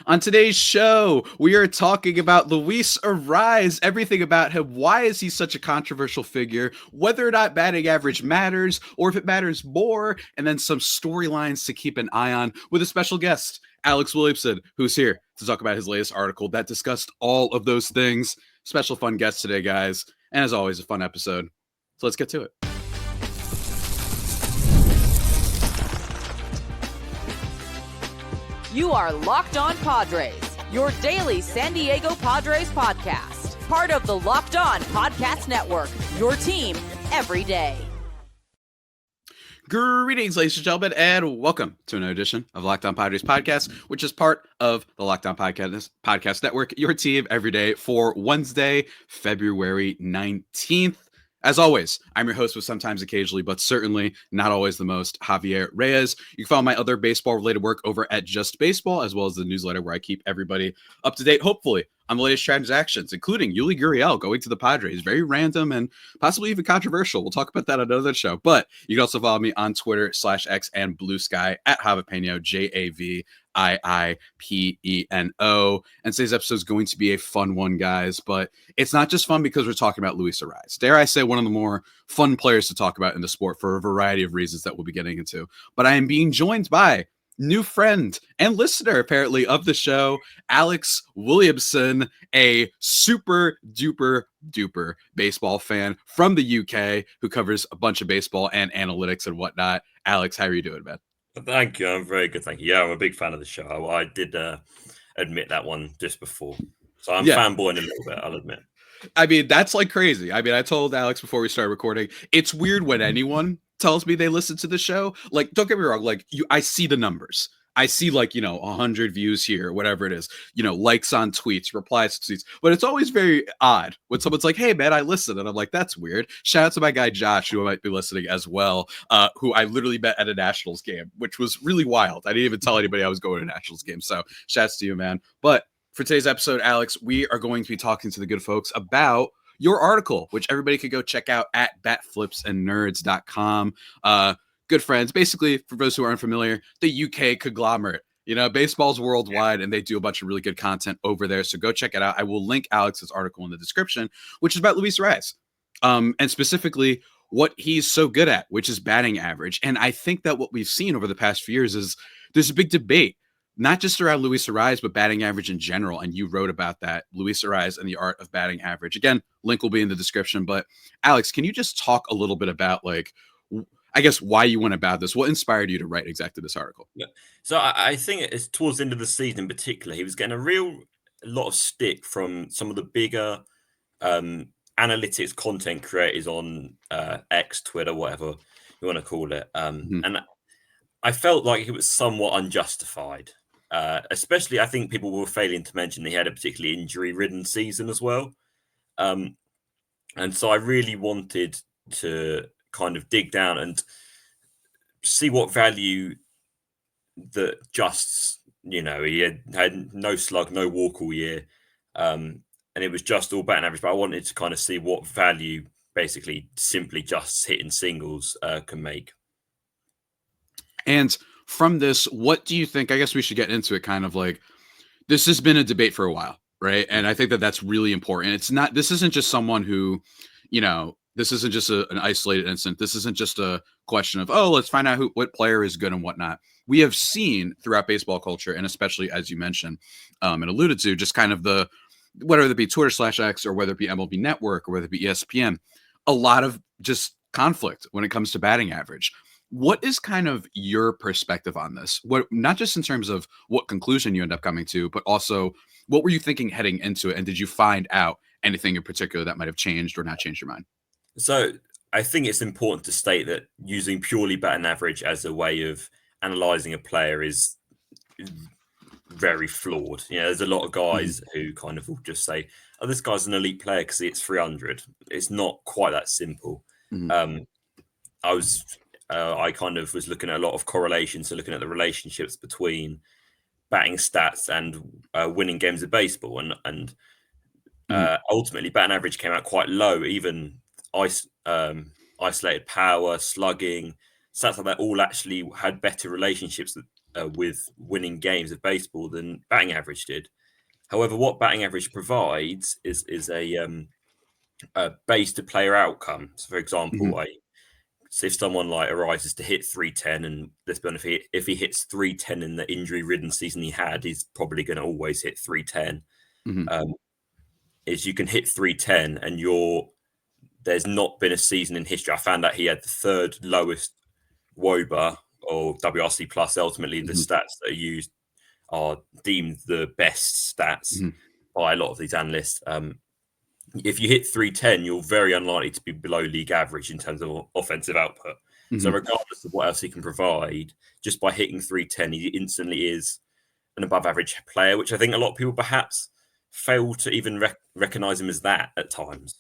On today's show, we are talking about Luis Arraez, everything about him. Why is he such a controversial figure? Whether or not batting average matters, or if it matters more, and then some storylines to keep an eye on with a special guest, Alex Williamson, who's here to talk about his latest article that discussed all of those things. Special fun guest today, guys. And as always, a fun episode. So let's get to it. You are Locked On Padres, your daily San Diego Padres podcast. Part of the Locked On Podcast Network, your team every day. Greetings, ladies and gentlemen, and welcome to another edition of Locked On Padres podcast, which is part of the Locked On Podcast Network, your team every day for Wednesday, February 19th. As always, I'm your host with sometimes occasionally, but certainly not always the most, Javier Reyes. You can follow my other baseball-related work over at Just Baseball, as well as the newsletter where I keep everybody up to date, hopefully, on the latest transactions, including Yuli Gurriel going to the Padres. Very random and possibly even controversial. We'll talk about that on another show. But you can also follow me on Twitter /X and Blue Sky at Javipeno, JAVIIPENO. And today's episode is going to be a fun one, guys. But it's not just fun because we're talking about Luis Arraez. Dare I say, one of the more fun players to talk about in the sport for a variety of reasons that we'll be getting into. But I am being joined by new friend and listener, apparently, of the show, Alex Williamson, a super duper baseball fan from the UK who covers a bunch of baseball and analytics and whatnot. Alex, how are you doing, man? Thank you. I'm very good. Thank you. Yeah, I'm a big fan of the show. I did admit that one just before. So I'm fanboying a little bit, I'll admit. I mean, that's like crazy. I mean, I told Alex before we started recording, it's weird when anyone tells me they listen to the show. Like, don't get me wrong. Like, I see the numbers. I see 100 views here, whatever it is, likes on tweets, replies to tweets. But it's always very odd when someone's like, hey, man, I listen. And I'm like, that's weird. Shout out to my guy, Josh, who might be listening as well, who I literally met at a Nationals game, which was really wild. I didn't even tell anybody I was going to a Nationals game. So shouts to you, man. But for today's episode, Alex, we are going to be talking to the good folks about your article, which everybody could go check out at batflipsandnerds.com. Good friends, basically, for those who aren't familiar, the UK conglomerate. Baseball's worldwide, and they do a bunch of really good content over there. So go check it out. I will link Alex's article in the description, which is about Luis Arraez, and specifically what he's so good at, which is batting average. And I think that what we've seen over the past few years is there's a big debate, not just around Luis Arraez, but batting average in general. And you wrote about that, Luis Arraez and the art of batting average. Again, link will be in the description. But Alex, can you just talk a little bit about I guess why you went about this? What inspired you to write exactly this article? Yeah. So I think it's towards the end of the season in particular, he was getting a lot of stick from some of the bigger analytics content creators on X, Twitter, whatever you want to call it. And I felt like it was somewhat unjustified. Especially, I think people were failing to mention that he had a particularly injury-ridden season as well. And so I really wanted to kind of dig down and see what value that he had no slug, no walk all year. And it was just all batting average. But I wanted to kind of see what value basically simply just hitting singles can make. And from this, what do you think? I guess we should get into it kind of like this has been a debate for a while, right? And I think that that's really important. This isn't just someone who, this isn't just an isolated incident. This isn't just a question of, let's find out what player is good and whatnot. We have seen throughout baseball culture, and especially as you mentioned and alluded to, just kind of whether it be Twitter /X or whether it be MLB Network or whether it be ESPN, a lot of just conflict when it comes to batting average. What is kind of your perspective on this? Not just in terms of what conclusion you end up coming to, but also what were you thinking heading into it? And did you find out anything in particular that might have changed or not changed your mind? So I think it's important to state that using purely batting average as a way of analysing a player is very flawed. There's a lot of guys who kind of will just say, oh, this guy's an elite player because it's 300. It's not quite that simple. I kind of was looking at a lot of correlations, so looking at the relationships between batting stats and winning games of baseball. And ultimately, batting average came out quite low, even isolated power, slugging, stats like that all actually had better relationships with winning games of baseball than batting average did. However, what batting average provides is a base to player outcome. So, for example, so if someone like Arraez is to hit 310, and let's be honest, if he hits 310 in the injury-ridden season he had, he's probably going to always hit 310. Is you can hit 310, and there's not been a season in history. I found out he had the third lowest WOBA or WRC plus. Ultimately, the stats that are used are deemed the best stats by a lot of these analysts. If you hit 310, you're very unlikely to be below league average in terms of offensive output. So regardless of what else he can provide, just by hitting 310, he instantly is an above average player, which I think a lot of people perhaps fail to even recognize him as that at times.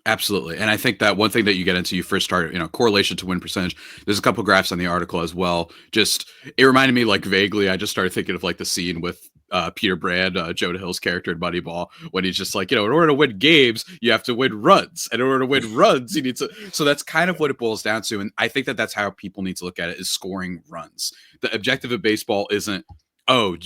Absolutely. And I think that one thing that you get into, you first start, correlation to win percentage. There's a couple graphs on the article as well. Just, it reminded me like vaguely, I just started thinking of like the scene with Peter Brand, Jonah Hill's character in Moneyball, when he's just like, in order to win games, you have to win runs. And in order to win runs, you need to. So that's kind of what it boils down to. And I think that that's how people need to look at it, is scoring runs. The objective of baseball isn't,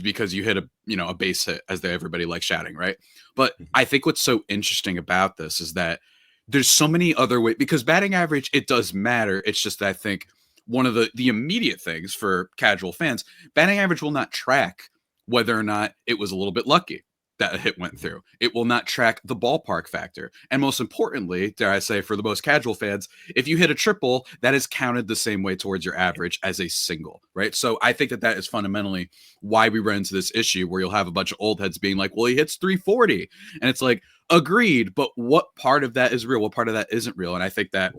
because you hit a base hit, as everybody likes shouting, right? But I think what's so interesting about this is that there's so many other ways, because batting average, it does matter. It's just that I think one of the immediate things for casual fans, batting average will not track whether or not it was a little bit lucky that a hit went through. It will not track the ballpark factor. And most importantly, dare I say, for the most casual fans, if you hit a triple, that is counted the same way towards your average as a single, right? So I think that is fundamentally why we run into this issue where you'll have a bunch of old heads being like, well, he hits 340. And it's like, agreed, but what part of that is real? What part of that isn't real? And I think that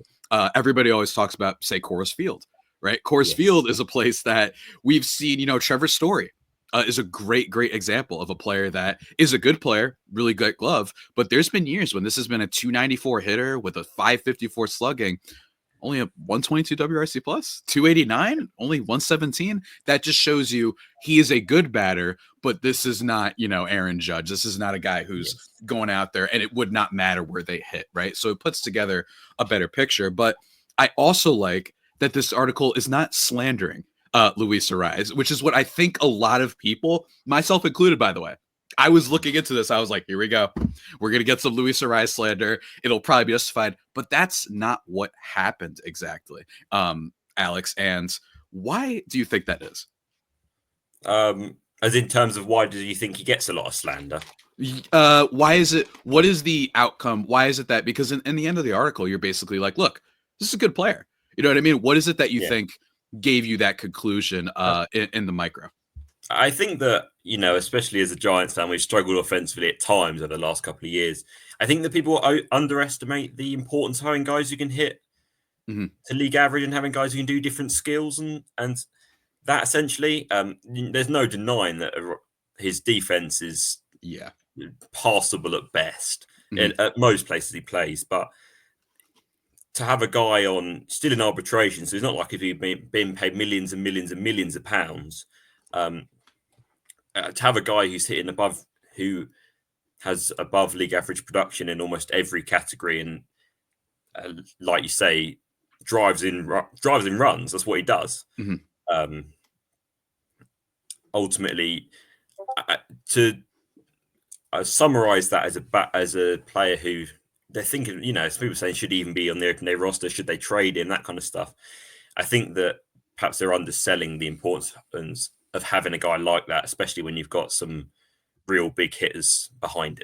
everybody always talks about, say, Coors Field, right? Coors Field is a place that we've seen, Trevor Story is a great example of a player that is a good player, really good glove, but there's been years when this has been a 294 hitter with a 554 slugging, only a 122 WRC plus, 289, only 117. That just shows you he is a good batter, but this is not, Aaron Judge. This is not a guy who's going out there, and it would not matter where they hit, right? So it puts together a better picture. But I also like that this article is not slandering Luis Arraez, which is what I think a lot of people, myself included, by the way, I was looking into this. I was like, here we go. We're going to get some Luis Arraez slander. It'll probably be justified, but that's not what happened exactly, Alex. And why do you think that is? As in terms of why do you think he gets a lot of slander? Why is it? What is the outcome? Why is it that? Because in the end of the article, you're basically like, look, this is a good player. You know what I mean? What is it that you think gave you that conclusion in the micro? I think that, especially as a Giants fan, we've struggled offensively at times over the last couple of years. I think that people underestimate the importance of having guys who can hit to league average and having guys who can do different skills. And that essentially, there's no denying that his defense is passable at best at most places he plays. But to have a guy still in arbitration, so it's not like if he'd been paid millions and millions and millions of pounds, to have a guy who's hitting who has above league average production in almost every category, and like you say, drives in runs. That's what he does. Ultimately, to summarize that as a player who they're thinking, as people saying, should he even be on the open day roster? Should they trade him? That kind of stuff. I think that perhaps they're underselling the importance of having a guy like that, especially when you've got some real big hitters behind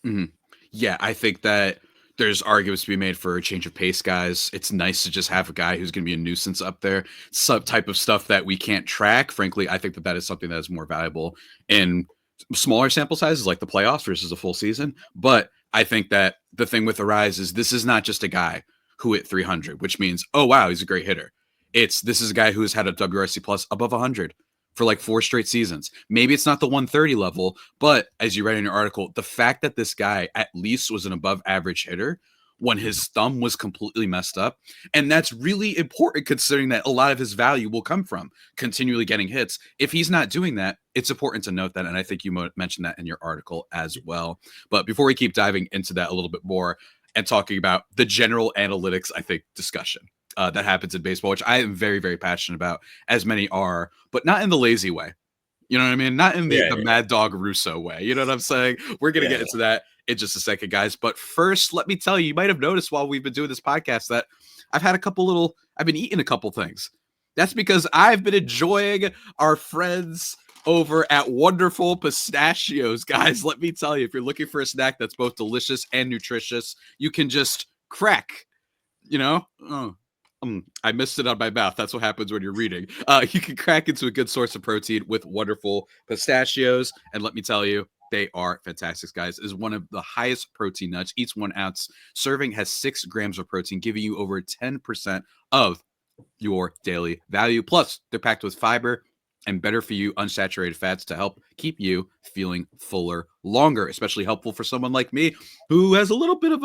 him. Yeah, I think that there's arguments to be made for a change of pace guys. It's nice to just have a guy who's going to be a nuisance up there. Some type of stuff that we can't track. Frankly, I think that is something that is more valuable in smaller sample sizes like the playoffs versus a full season. But I think that the thing with Arraez is this is not just a guy who hit 300, which means, oh, wow, he's a great hitter. This is a guy who has had a WRC plus above 100 for like 4 straight seasons. Maybe it's not the 130 level, but as you read in your article, the fact that this guy at least was an above average hitter when his thumb was completely messed up. And that's really important considering that a lot of his value will come from continually getting hits. If he's not doing that, it's important to note that. And I think you mentioned that in your article as well. But before we keep diving into that a little bit more and talking about the general analytics, I think, discussion that happens in baseball, which I am very, very passionate about, as many are, but not in the lazy way. You know what I mean? Not in the Mad Dog Russo way. You know what I'm saying? We're going to get into that in just a second, guys. But first, let me tell you, you might have noticed while we've been doing this podcast that I've been eating a couple things. That's because I've been enjoying our friends over at Wonderful Pistachios, guys. Let me tell you, if you're looking for a snack that's both delicious and nutritious, you can just crack, I missed it on my mouth. That's what happens when you're reading. You can crack into a good source of protein with Wonderful Pistachios. And let me tell you, they are fantastic, guys. Is one of the highest protein nuts. Each 1 ounce serving has 6 grams of protein, giving you over 10% of your daily value. Plus, they're packed with fiber and better for you unsaturated fats to help keep you feeling fuller longer, especially helpful for someone like me who has a little bit of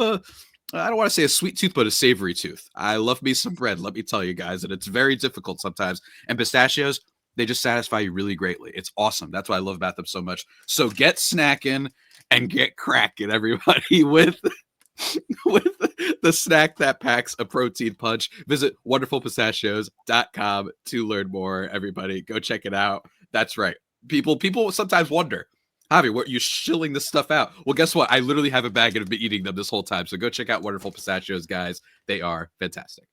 I don't want to say a sweet tooth, but a savory tooth. I love me some bread, let me tell you guys, and it's very difficult sometimes. And pistachios, they just satisfy you really greatly. It's awesome. That's why I love about them so much. So get snacking and get cracking, everybody, with the snack that packs a protein punch. Visit wonderfulpistachios.com to learn more. Everybody, go check it out. That's right. People sometimes wonder, Javier, what, you shilling this stuff out? Well, guess what? I literally have a bag and have been eating them this whole time. So go check out Wonderful Pistachios, guys. They are fantastic.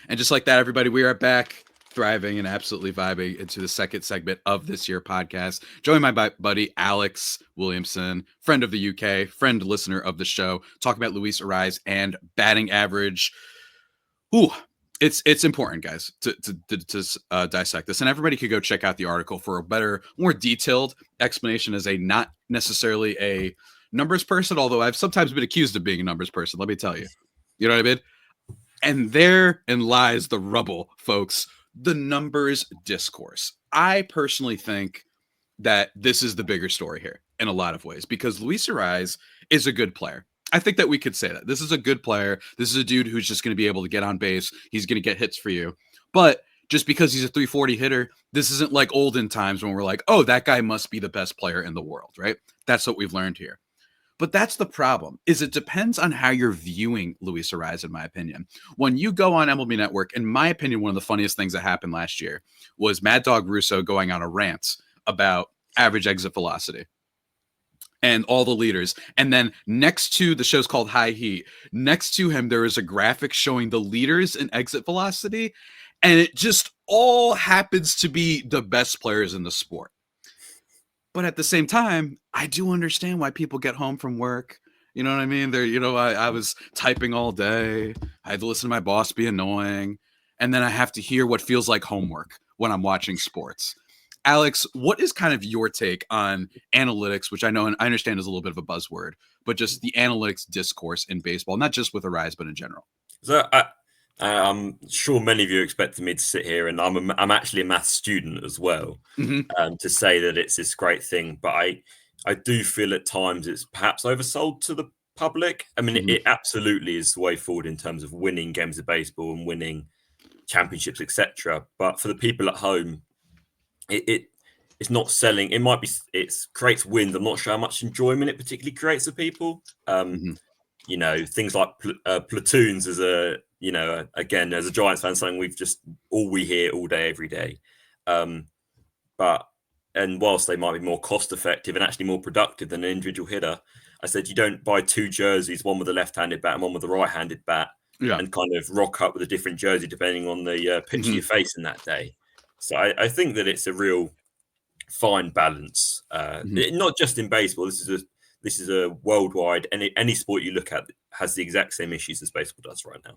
And just like that, everybody, we are back, thriving and absolutely vibing into the second segment of this year podcast. Joined my buddy Alex Williamson, friend of the UK, friend listener of the show, talking about Luis Arraez and batting average. Ooh, it's important, guys, to dissect this, and everybody could go check out the article for a better, more detailed explanation as a not necessarily a numbers person, although I've sometimes been accused of being a numbers person. Let me tell you, you know what I mean? And therein lies the rubble, folks. The numbers discourse. I personally think that this is the bigger story here in a lot of ways, because Luis Arraez is a good player. I think that we could say that. This is a good player. This is a dude who's just going to be able to get on base. He's going to get hits for you. But just because he's a 340 hitter, this isn't like olden times when we're like, oh, that guy must be the best player in the world, right? That's what we've learned here. But that's the problem, is it depends on how you're viewing Luis Arraez, in my opinion. When you go on MLB Network, in my opinion, one of the funniest things that happened last year was Mad Dog Russo going on a rant about average exit velocity and all the leaders. And then next to the show's called High Heat, next to him, there is a graphic showing the leaders in exit velocity. And it just all happens to be the best players in the sport. But at the same time, I do understand why people get home from work. You know what I mean? I was typing all day. I had to listen to my boss be annoying. And then I have to hear what feels like homework when I'm watching sports. Alex, what is kind of your take on analytics, which I know and I understand is a little bit of a buzzword, but just the analytics discourse in baseball, not just with Arraez, but in general? So I'm sure many of you expected me to sit here, and I'm actually a maths student as well, to say that it's this great thing. But I do feel at times it's perhaps oversold to the public. I mean, it absolutely is the way forward in terms of winning games of baseball and winning championships, etc. But for the people at home, it's not selling. It creates wins. I'm not sure how much enjoyment it particularly creates for people. You know, things like platoons again, as a Giants fan, something we hear all day, every day. And whilst they might be more cost effective and actually more productive than an individual hitter, I said you don't buy 2 jerseys, one with a left-handed bat and one with a right-handed bat, and kind of rock up with a different jersey depending on the pitch you're facing that day. So I think that it's a real fine balance, not just in baseball. This is a worldwide, any sport you look at has the exact same issues as baseball does right now.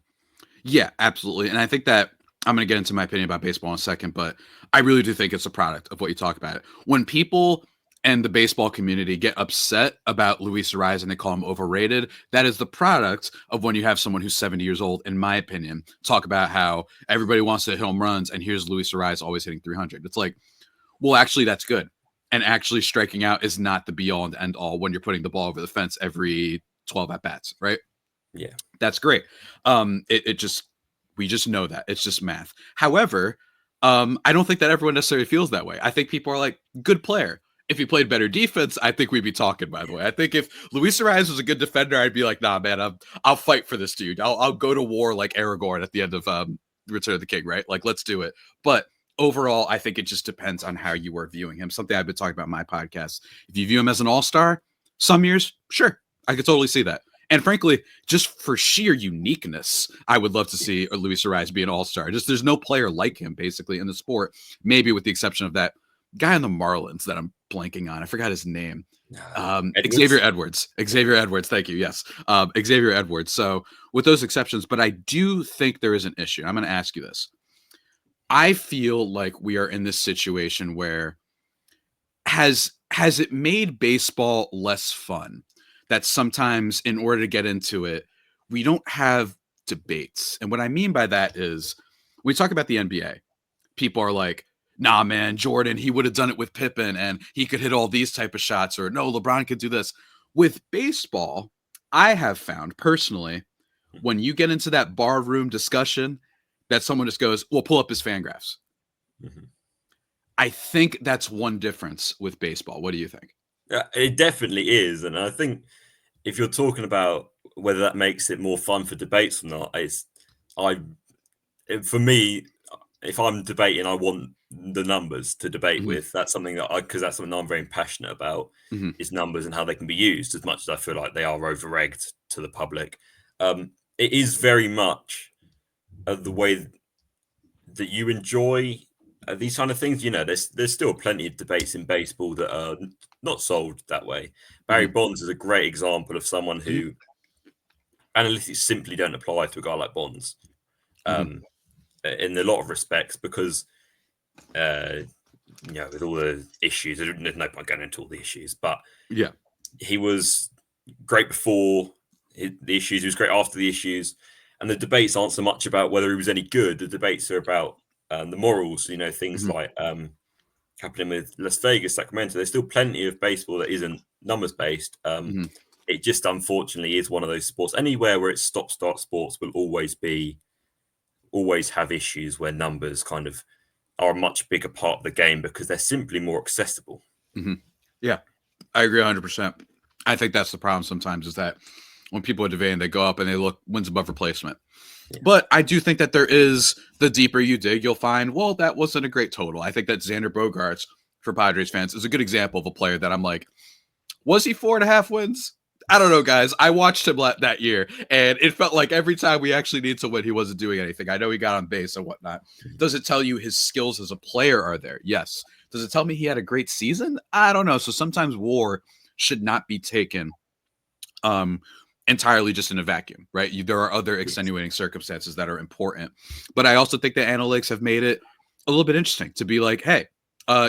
Yeah, absolutely. And I think that I'm going to get into my opinion about baseball in a second, but I really do think it's a product of what you talk about. When people and the baseball community get upset about Luis Arraez and they call him overrated, that is the product of when you have someone who's 70 years old, in my opinion, talk about how everybody wants to hit home runs and here's Luis Arraez always hitting 300. It's like, well, actually, that's good. And actually striking out is not the be all and end all when you're putting the ball over the fence every 12 at bats, right? Yeah, that's great. We just know that it's just math. However, I don't think that everyone necessarily feels that way. I think people are like, good player. If he played better defense, I think we'd be talking, by the way. I think if Luis Arraez was a good defender, I'd be like, nah, man, I'll fight for this dude. I'll go to war like Aragorn at the end of Return of the King, right? Like, let's do it. But overall, I think it just depends on how you are viewing him. Something I've been talking about in my podcast. If you view him as an all-star, some years, sure, I could totally see that. And frankly, just for sheer uniqueness, I would love to see Luis Arraez be an all-star. Just there's no player like him, basically, in the sport, maybe with the exception of that guy on the Marlins that I'm blanking on. I forgot his name. Xavier Edwards. Xavier Edwards. Thank you. Yes. Xavier Edwards. So with those exceptions, but I do think there is an issue. I'm going to ask you this. I feel like we are in this situation where has it made baseball less fun that sometimes in order to get into it, we don't have debates. And what I mean by that is we talk about the NBA. People are like, nah, man, Jordan, he would have done it with Pippen and he could hit all these type of shots, or no, LeBron could do this. With baseball, I have found personally, when you get into that bar room discussion, that someone just goes, well, pull up his FanGraphs. Mm-hmm. I think that's one difference with baseball. What do you think? Yeah, it definitely is. And I think if you're talking about whether that makes it more fun for debates or not, for me, if I'm debating, I want the numbers to debate with. That's something because that's something I'm very passionate about, is numbers and how they can be used, as much as I feel like they are over-egged to the public. It is very much the way that you enjoy these kind of things. You know, there's still plenty of debates in baseball that are not sold that way. Barry Bonds is a great example of someone who analytics simply don't apply to a guy like Bonds. In a lot of respects, because with all the issues, there's no point going into all the issues, but yeah, he was great before the issues, he was great after the issues, and the debates aren't so much about whether he was any good. The debates are about the morals, things like happening with Las Vegas, Sacramento. There's still plenty of baseball that isn't numbers based. It just unfortunately is one of those sports. Anywhere where it's stop-start sports will always have issues where numbers kind of are a much bigger part of the game because they're simply more accessible. Yeah, I agree 100%. I think that's the problem sometimes, is that when people are debating, they go up and they look wins above replacement. Yeah. But I do think that there is, the deeper you dig, you'll find, well, that wasn't a great total. I think that Xander Bogaerts, for Padres fans, is a good example of a player that I'm like, was he 4.5 wins? I don't know, guys. I watched him that year, and it felt like every time we actually need to win, he wasn't doing anything. I know he got on base and whatnot. Does it tell you his skills as a player are there? Yes. Does it tell me he had a great season? I don't know. So sometimes WAR should not be taken entirely just in a vacuum, right? There are other extenuating circumstances that are important. But I also think that analytics have made it a little bit interesting to be like, hey,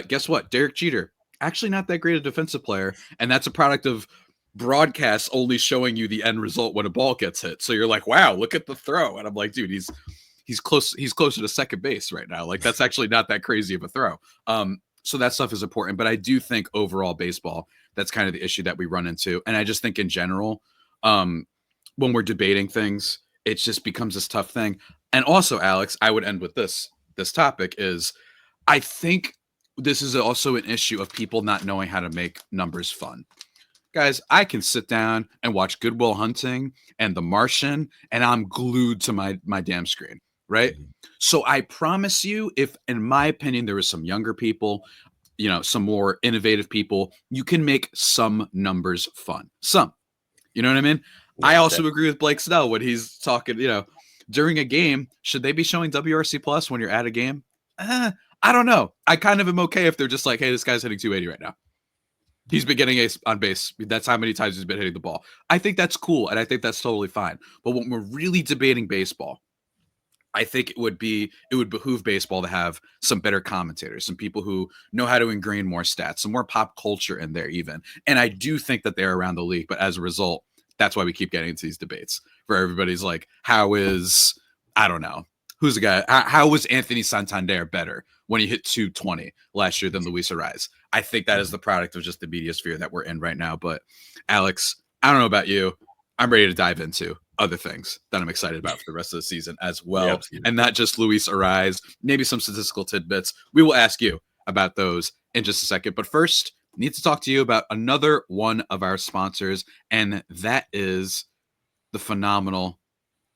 guess what? Derek Jeter, actually not that great a defensive player, and that's a product of broadcasts only showing you the end result when a ball gets hit. So you're like, wow, look at the throw. And I'm like, dude, he's closer to second base right now. Like, that's actually not that crazy of a throw. So that stuff is important. But I do think overall baseball, that's kind of the issue that we run into. And I just think in general, when we're debating things, it just becomes this tough thing. And also, Alex, I would end with this topic is, I think this is also an issue of people not knowing how to make numbers fun. Guys, I can sit down and watch Good Will Hunting and The Martian, and I'm glued to my damn screen, right? So I promise you, if, in my opinion, there is some younger people, some more innovative people, you can make some numbers fun. Some. You know what I mean? Yeah, I also agree with Blake Snell when he's talking, during a game, should they be showing WRC Plus when you're at a game? I don't know. I kind of am okay if they're just like, hey, this guy's hitting 280 right now. He's been getting ace on base. That's how many times he's been hitting the ball. I think that's cool, and I think that's totally fine. But when we're really debating baseball, I think it would behoove baseball to have some better commentators, some people who know how to ingrain more stats, some more pop culture in there even. And I do think that they're around the league, but as a result, that's why we keep getting into these debates where everybody's like, I don't know. Who's the guy? How was Anthony Santander better when he hit 220 last year than Luis Arraez? I think that is the product of just the media sphere that we're in right now. But Alex, I don't know about you. I'm ready to dive into other things that I'm excited about for the rest of the season as well. Yeah, and not just Luis Arraez, maybe some statistical tidbits. We will ask you about those in just a second. But first, need to talk to you about another one of our sponsors, and that is the phenomenal,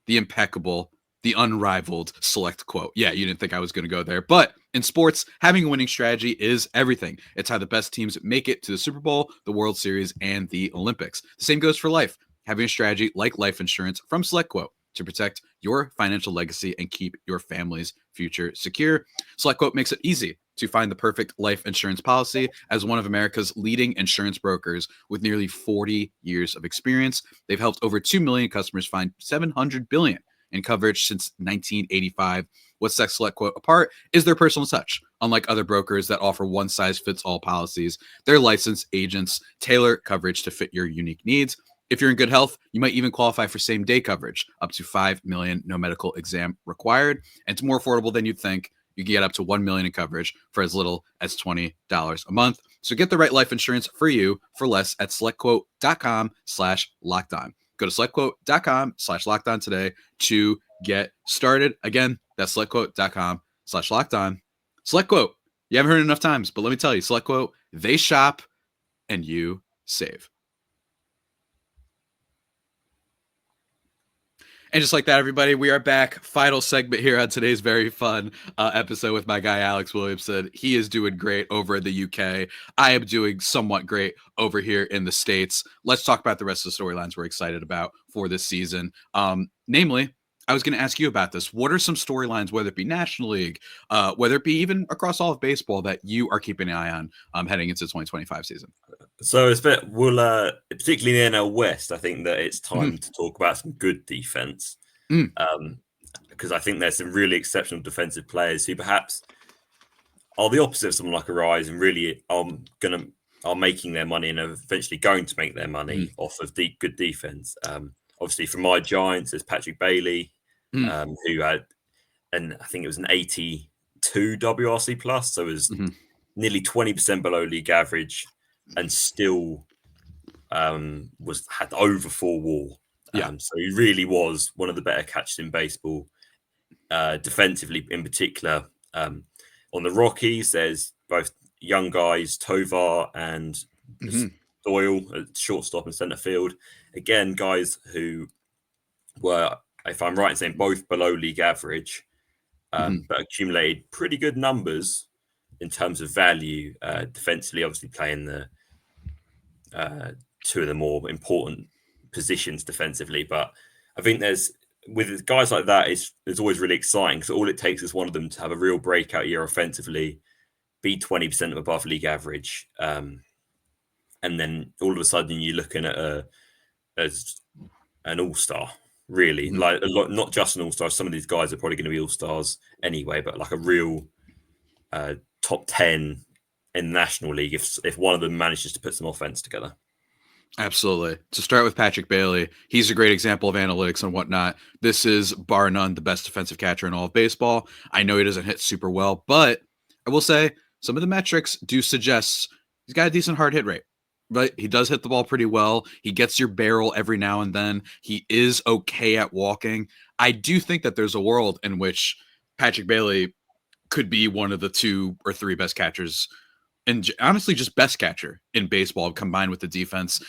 the impeccable, the unrivaled SelectQuote. Yeah, you didn't think I was going to go there. But in sports, having a winning strategy is everything. It's how the best teams make it to the Super Bowl, the World Series, and the Olympics. The same goes for life. Having a strategy like life insurance from SelectQuote to protect your financial legacy and keep your family's future secure. SelectQuote makes it easy to find the perfect life insurance policy. As one of America's leading insurance brokers with nearly 40 years of experience, they've helped over 2 million customers find $700 billion in coverage since 1985. What sets SelectQuote apart is their personal touch. Unlike other brokers that offer one-size-fits-all policies, their licensed agents tailor coverage to fit your unique needs. If you're in good health, you might even qualify for same-day coverage, up to $5 million, no medical exam required. And it's more affordable than you'd think. You can get up to $1 million in coverage for as little as $20 a month. So get the right life insurance for you for less at SelectQuote.com/lockedon. Go to SelectQuote.com/lockedon today to get started. Again, that's SelectQuote.com/lockedon. SelectQuote, you haven't heard it enough times, but let me tell you, SelectQuote, they shop and you save. And just like that, everybody, we are back. Final segment here on today's very fun episode with my guy, Alex Williamson. He is doing great over in the UK. I am doing somewhat great over here in the States. Let's talk about the rest of the storylines we're excited about for this season. Namely, I was going to ask you about this. What are some storylines, whether it be National League, whether it be even across all of baseball, that you are keeping an eye on heading into the 2025 season? So it's particularly in the NL West, I think that it's time to talk about some good defense. Because I think there's some really exceptional defensive players who perhaps are the opposite of someone like Arraez and really are making their money and are eventually going to make their money off of good defense. Obviously, from my Giants, there's Patrick Bailey, who had, and I think it was an 82 WRC plus, so it was nearly 20% below league average, and still had over 4 WAR. So he really was one of the better catchers in baseball, defensively in particular. On the Rockies, there's both young guys, Tovar and Doyle at shortstop and center field. Again, guys who were, if I'm right in saying, both below league average, but accumulated pretty good numbers in terms of value defensively, obviously playing the two of the more important positions defensively. But I think with guys like that, it's always really exciting because all it takes is one of them to have a real breakout year offensively, be 20% above league average, and then all of a sudden you're looking at as an all-star, really. Like not just an all-star. Some of these guys are probably going to be all-stars anyway, but like a real top 10 in the National League if one of them manages to put some offense together. Absolutely. To start with Patrick Bailey, he's a great example of analytics and whatnot. This is, bar none, the best defensive catcher in all of baseball. I know he doesn't hit super well, but I will say some of the metrics do suggest he's got a decent hard hit rate. Right? He does hit the ball pretty well. He gets your barrel every now and then. He is okay at walking. I do think that there's a world in which Patrick Bailey could be one of the 2 or 3 best catchers, and honestly, just best catcher in baseball combined with the defense.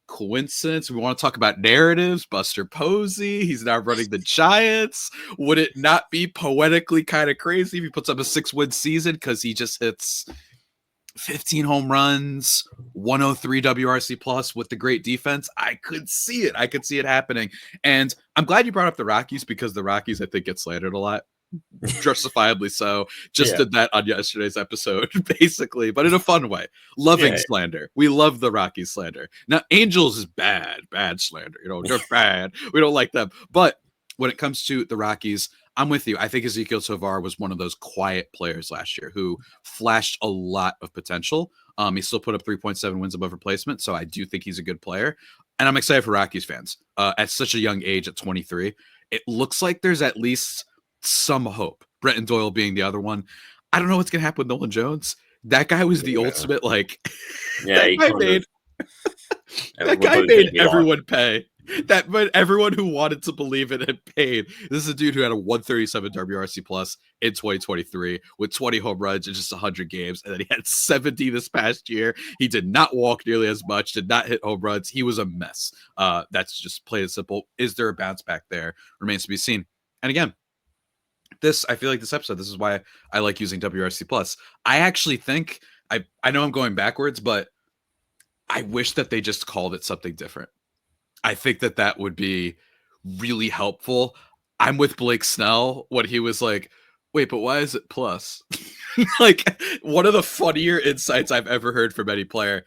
Coincidence? We want to talk about narratives. Buster Posey, he's now running the Giants. Would it not be poetically kind of crazy if he puts up a 6-win season because he just hits 15 home runs, 103 WRC plus with the great defense? I could see it. I could see it happening. And I'm glad you brought up the Rockies because the Rockies, I think, get slandered a lot. Justifiably so. Did that on yesterday's episode, basically, but in a fun way. Loving slander. We love the Rockies slander. Now, Angels is bad slander. They're bad. We don't like them. But when it comes to the Rockies, I'm with you. I think Ezequiel Tovar was one of those quiet players last year who flashed a lot of potential. He still put up 3.7 wins above replacement, so I do think he's a good player. And I'm excited for Rockies fans. At such a young age, at 23, it looks like there's at least some hope. Brenton Doyle being the other one. I don't know what's going to happen with Nolan Jones. That guy was the ultimate, that guy made everyone pay. But everyone who wanted to believe it had paid. This is a dude who had a 137 WRC plus in 2023 with 20 home runs in just 100 games, and then he had 70 this past year. He did not walk nearly as much, did not hit home runs. He was a mess. That's just plain and simple. Is there a bounce back there? Remains to be seen. And again, I feel like this episode, this is why I like using WRC plus. I actually think I know I'm going backwards, but I wish that they just called it something different. I think that would be really helpful. I'm with Blake Snell when he was like, wait, but why is it plus? Like, one of the funnier insights I've ever heard from any player.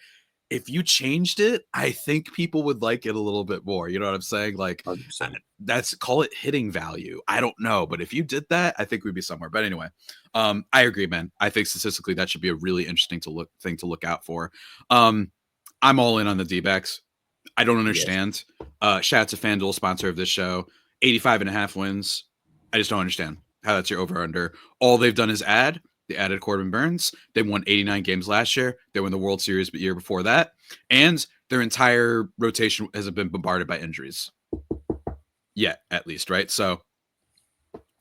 If you changed it, I think people would like it a little bit more. You know what I'm saying? Like, 100%. call it hitting value. I don't know, but if you did that, I think we'd be somewhere. But anyway, I agree, man. I think statistically that should be a really interesting thing to look out for. I'm all in on the D-backs. I don't understand. Yes. Shout out to FanDuel, sponsor of this show. 85.5 wins. I just don't understand how that's your over-under. All they've done is add. They added Corbin Burns. They won 89 games last year. They won the World Series the year before that. And their entire rotation hasn't been bombarded by injuries. Yet, at least, right? So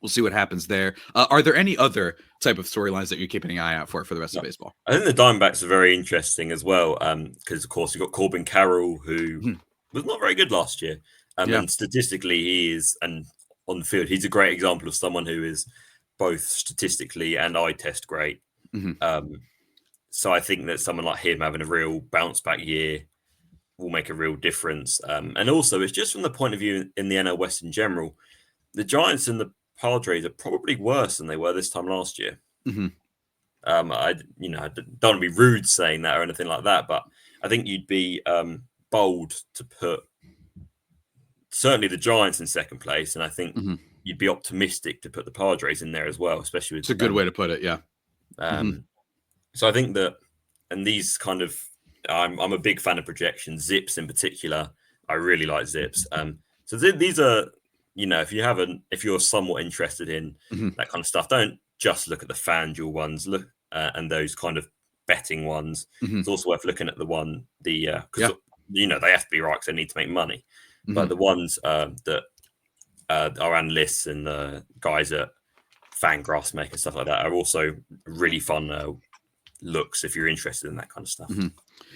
we'll see what happens there. Are there any other type of storylines that you're keeping an eye out for the rest of baseball? I think the Diamondbacks are very interesting as well, because, of course, you've got Corbin Carroll, who was not very good last year. And statistically, he is, and on the field, he's a great example of someone who is both statistically and eye test great. So I think that someone like him having a real bounce back year will make a real difference. And also, it's just from the point of view in the NL West in general, the Giants and the Padres are probably worse than they were this time last year. I don't want to be rude saying that or anything like that, but I think you'd be bold to put certainly the Giants in second place, and I think you'd be optimistic to put the Padres in there as well, especially with it's a good way to put it, yeah. So I think that, and these kind of, I'm a big fan of projections, Zips in particular. I really like Zips. So these are, if you're somewhat interested in that kind of stuff, don't just look at the FanDuel ones. Look and those kind of betting ones. It's also worth looking at because they have to be right because they need to make money. But the ones that our analysts and the guys at Fangraphs make and stuff like that are also really fun looks if you're interested in that kind of stuff.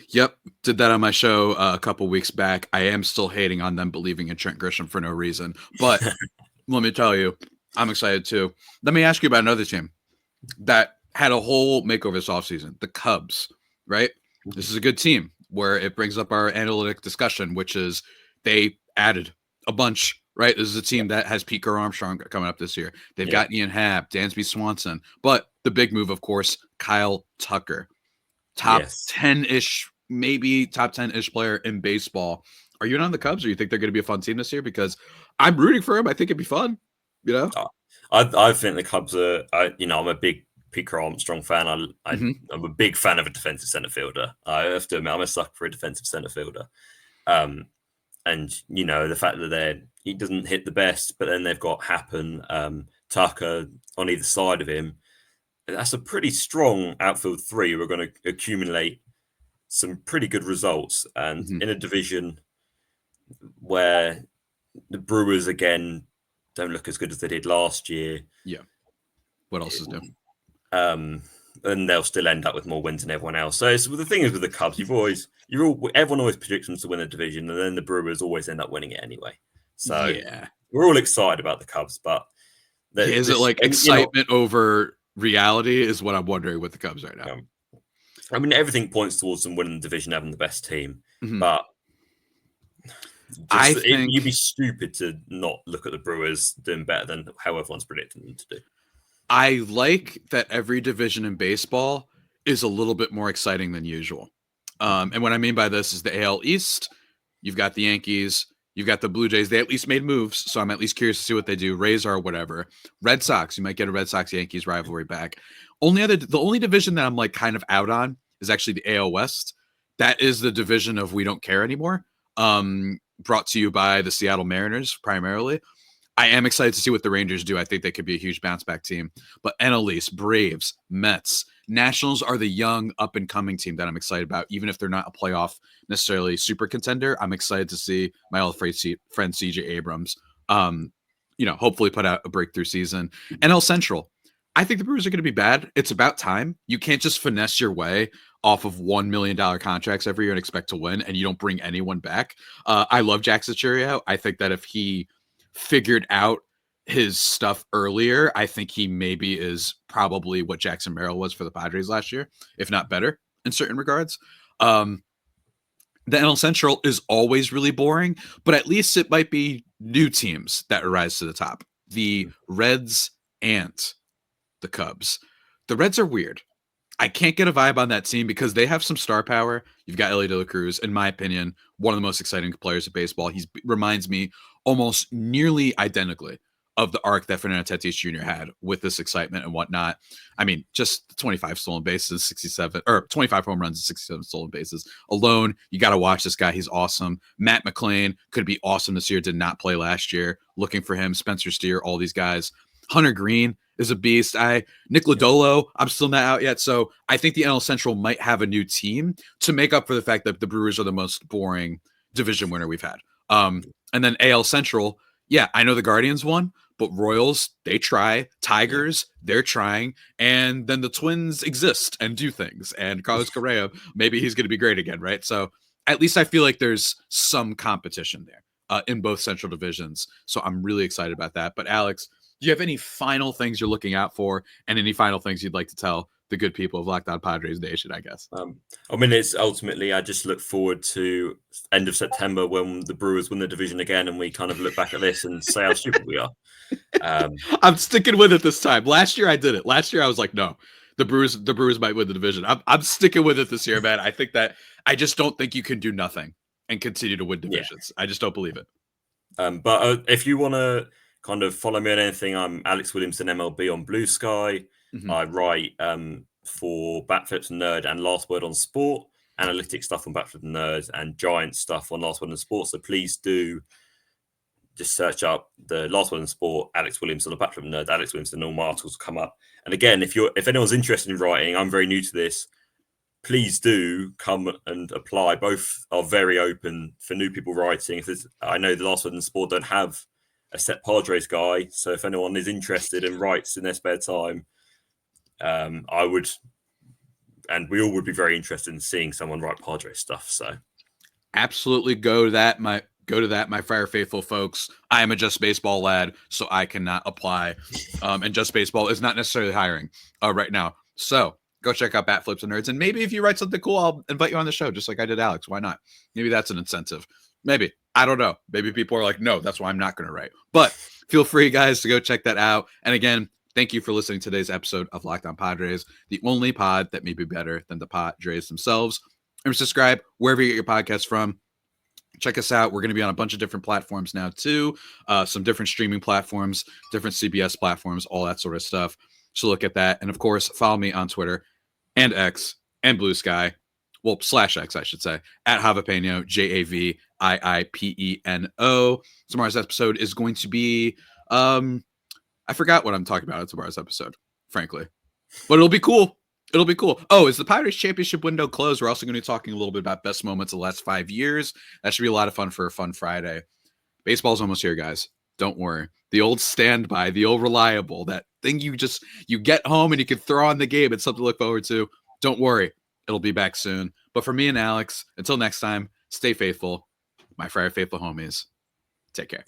Yep. Did that on my show a couple weeks back. I am still hating on them believing in Trent Grisham for no reason. But let me tell you, I'm excited too. Let me ask you about another team that had a whole makeover this offseason, the Cubs, right? This is a good team where it brings up our analytic discussion, which is they added a bunch, right? This is a team that has Pete Armstrong coming up this year. They've got Ian Happ, Dansby Swanson, but the big move, of course, Kyle Tucker, top 10-ish, maybe top 10-ish player in baseball. Are you in on the Cubs, or you think they're going to be a fun team this year? Because I'm rooting for him. I think it'd be fun. I think the Cubs are. I'm a big Pete Armstrong fan. I'm a big fan of a defensive center fielder. I have to admit, I'm a sucker for a defensive center fielder. And the fact that he doesn't hit the best, but then they've got Happen, Tucker on either side of him. That's a pretty strong outfield three who are going to accumulate some pretty good results. And in a division where the Brewers, again, don't look as good as they did last year. Yeah. What else is new? And they'll still end up with more wins than everyone else. So the thing is with the Cubs, everyone always predicts them to win a division, and then the Brewers always end up winning it anyway. So we're all excited about the Cubs, but is it like excitement over reality is what I'm wondering with the Cubs right now. I mean, everything points towards them winning the division, having the best team, but you'd be stupid to not look at the Brewers doing better than how everyone's predicting them to do. I like that every division in baseball is a little bit more exciting than usual. And what I mean by this is the AL East, you've got the Yankees, you've got the Blue Jays. They at least made moves, so I'm at least curious to see what they do. Rays or whatever. Red Sox, you might get a Red Sox-Yankees rivalry back. The only division that I'm like kind of out on is actually the AL West. That is the division of we don't care anymore. Brought to you by the Seattle Mariners primarily. I am excited to see what the Rangers do. I think they could be a huge bounce back team. But NL East, Braves, Mets, Nationals are the young up and coming team that I'm excited about. Even if they're not a playoff necessarily super contender, I'm excited to see my old friend CJ Abrams, hopefully put out a breakthrough season. NL Central, I think the Brewers are going to be bad. It's about time. You can't just finesse your way off of $1 million contracts every year and expect to win, and you don't bring anyone back. I love Jackson Chourio. I think that if he figured out his stuff earlier, I think he maybe is probably what Jackson Merrill was for the Padres last year, if not better in certain regards. The NL Central is always really boring, but at least it might be new teams that rise to the top. The Reds and the Cubs. The Reds are weird. I can't get a vibe on that team because they have some star power. You've got Ellie De La Cruz, in my opinion, one of the most exciting players of baseball. He reminds me almost nearly identically of the arc that Fernando Tatis Jr. had with this excitement and whatnot. I mean, just 25 stolen bases, 25 home runs and 67 stolen bases alone. You got to watch this guy. He's awesome. Matt McClain could be awesome this year. Did not play last year. Looking for him. Spencer Steer, all these guys. Hunter Green is a beast. Nick Lodolo, I'm still not out yet. So I think the NL Central might have a new team to make up for the fact that the Brewers are the most boring division winner we've had. And then AL Central, yeah, I know the Guardians won, but Royals, they try. Tigers, they're trying. And then the Twins exist and do things. And Carlos Correa, maybe he's going to be great again, right? So at least I feel like there's some competition there in both Central divisions. So I'm really excited about that. But Alex, do you have any final things you're looking out for and any final things you'd like to tell the good people of Locked On Padres Nation, I guess? I mean, it's ultimately, I just look forward to end of September when the Brewers win the division again and we kind of look back at this and say how stupid we are. I'm sticking with it this time. Last year I did it. Last year I was like, no, the Brewers might win the division. I'm sticking with it this year, man. I think that I just don't think you can do nothing and continue to win divisions. I just don't believe it. But if you want to kind of follow me on anything, I'm Alex Williamson MLB on Blue Sky. Mm-hmm. I write for Batflips Nerd and Last Word on Sport, analytics stuff on Batflips Nerd, and Giant stuff on Last Word on Sport. So please do just search up the Last Word on Sport, Alex Williamson, or Batflips Nerd, Alex Williamson, all my articles will come up. And again, if anyone's interested in writing, I'm very new to this. Please do come and apply. Both are very open for new people writing. I know the Last Word on Sport don't have a set Padres guy, so if anyone is interested and writes in their spare time, I would, and we all would be very interested in seeing someone write Padres stuff. So, absolutely go to that, my Friar Faithful folks. I am a Just Baseball lad, so I cannot apply, and Just Baseball is not necessarily hiring right now. So go check out Bat Flips and Nerds, and maybe if you write something cool, I'll invite you on the show, just like I did Alex. Why not? Maybe that's an incentive. Maybe. I don't know. Maybe people are like, no, that's why I'm not going to write. But feel free, guys, to go check that out. And again, thank you for listening to today's episode of Locked On Padres, the only pod that may be better than the Padres themselves. And subscribe wherever you get your podcasts from. Check us out. We're going to be on a bunch of different platforms now, too. Some different streaming platforms, different CBS platforms, all that sort of stuff. So look at that. And, of course, follow me on Twitter and X and Blue Sky. Well, /X, I should say, at Javapeno, JAVIIPENO. Tomorrow's episode is going to be, I forgot what I'm talking about in tomorrow's episode, frankly. But it'll be cool. It'll be cool. Oh, is the Padres championship window closed? We're also going to be talking a little bit about best moments of the last 5 years. That should be a lot of fun for a fun Friday. Baseball's almost here, guys. Don't worry. The old standby, the old reliable, that thing you get home and you can throw on the game. It's something to look forward to. Don't worry. It'll be back soon. But for me and Alex, until next time, stay faithful. My Friar Faithful homies. Take care.